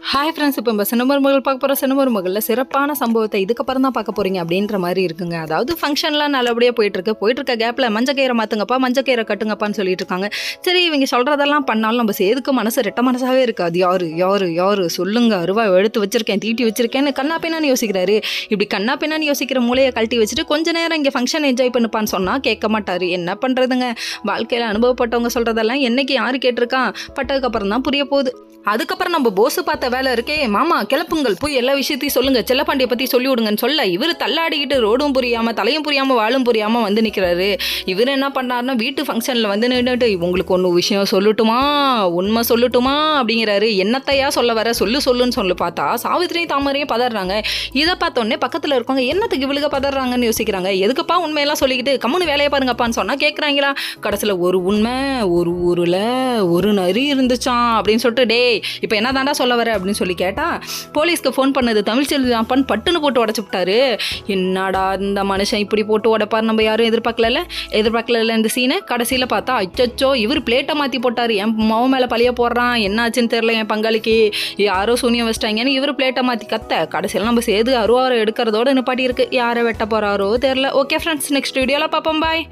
Hi friends, இப்போ நம்ம சின்னமருமகள் பார்க்க போகிற சின்னமருமகளில் சிறப்பான சம்பவத்தை இதுக்கப்புறம் தான் பார்க்க போகிறீங்க அப்படின்ற மாதிரி இருக்குங்க. அதாவது ஃபங்க்ஷன்லாம் நல்லபடியாக போயிட்டுருக்க கேப்பில் மஞ்சக்கயிறை மாற்றுங்கப்பா, மஞ்சக்கயிறை கட்டுங்கப்பான்னு சொல்லிட்டு இருக்காங்க. சரி, இவங்க சொல்கிறதெல்லாம் பண்ணாலும் நம்ம சேதுக்கு மனசு ரெட்ட மனசாகவே இருக்காது. யாரு சொல்லுங்க, அருவா எடுத்து வச்சிருக்கேன், தீட்டி வச்சிருக்கேன்னு கண்ணா பின்னான்னு யோசிக்கிறாரு. இப்படி கண்ணா பின்னான்னு யோசிக்கிற மூளையை கழட்டி வச்சுட்டு கொஞ்ச நேரம் இங்கே ஃபங்க்ஷன் என்ஜாய் பண்ணுப்பான்னு சொன்னால் கேட்க மாட்டார். என்ன பண்ணுறதுங்க, வாழ்க்கையில் அனுபவப்பட்டவங்க சொல்கிறதெல்லாம் என்னைக்கு யார் கேட்டிருக்கான், பட்டதுக்கப்புறம் தான் புரிய போகுது. அதுக்கப்புறம் நம்ம போஸு பார்த்த வேலை இருக்கே, மாமா கிளப்புங்கள், போய் எல்லா விஷயத்தையும் சொல்லுங்க, செல்லப்பாண்டியை பற்றி சொல்லி விடுங்கன்னு சொல்ல இவர் தள்ளாடிக்கிட்டு ரோடும் புரியாமல் தலையும் புரியாமல் வாழும் புரியாமல் வந்து நிற்கிறாரு. இவர் என்ன பண்ணாருன்னா வீட்டு ஃபங்க்ஷனில் வந்து நின்றுட்டு உங்களுக்கு ஒன்று விஷயம் சொல்லட்டுமா, உண்மை சொல்லட்டுமா அப்படிங்கிறாரு. என்னத்தையா சொல்ல வர, சொல்லுன்னு சொல்லி பார்த்தா சாவித்திரியும் தாமரையும் பதறாங்க. இதை பார்த்தோன்னே பக்கத்தில் இருக்கவங்க என்னத்துக்கு இவளுக பதறாங்கன்னு யோசிக்கிறாங்க. எதுக்குப்பா உண்மையெல்லாம் சொல்லிக்கிட்டு கம்முன்னு வேலையை பாருங்கப்பான்னு சொன்னால் கேட்குறாங்களா. கடைசியில் ஒரு உண்மை, ஒரு ஊரில் ஒரு நரி இருந்துச்சான் அப்படின்னு சொல்லிட்டு டே இப்போ என்ன தாண்டா சொல்ல வர அப்படின்னு சொல்லி கேட்டால் போலீஸ்க்கு ஃபோன் பண்ணது தமிழ்ச்செல்வி தான்ப்பான்னு பட்டுன்னு போட்டு உடச்சி விட்டாரு. என்னடா இந்த மனுஷன் இப்படி போட்டு உடைப்பார், நம்ம யாரும் எதிர்பார்க்கல இந்த சீனை. கடைசியில் பார்த்தா அச்சோ இவர் பிளேட்டை மாற்றி போட்டார், என் மவ மேலே பழிய போடுறான், என்னாச்சுன்னு தெரில, என் பங்காளிக்கு யாரோ சூனியம் வச்சிட்டாங்கன்னு இவர் பிளேட்டை மாற்றி கத்த கடைசியில் நம்ம சேது அருவாரம் எடுக்கிறதோட நிப்பாட்டி இருக்கு. யாரை வெட்ட போகிறாரோ தெரில. ஓகே ஃப்ரெண்ட்ஸ், நெக்ஸ்ட் வீடியோவில் பார்ப்போம். பாய்.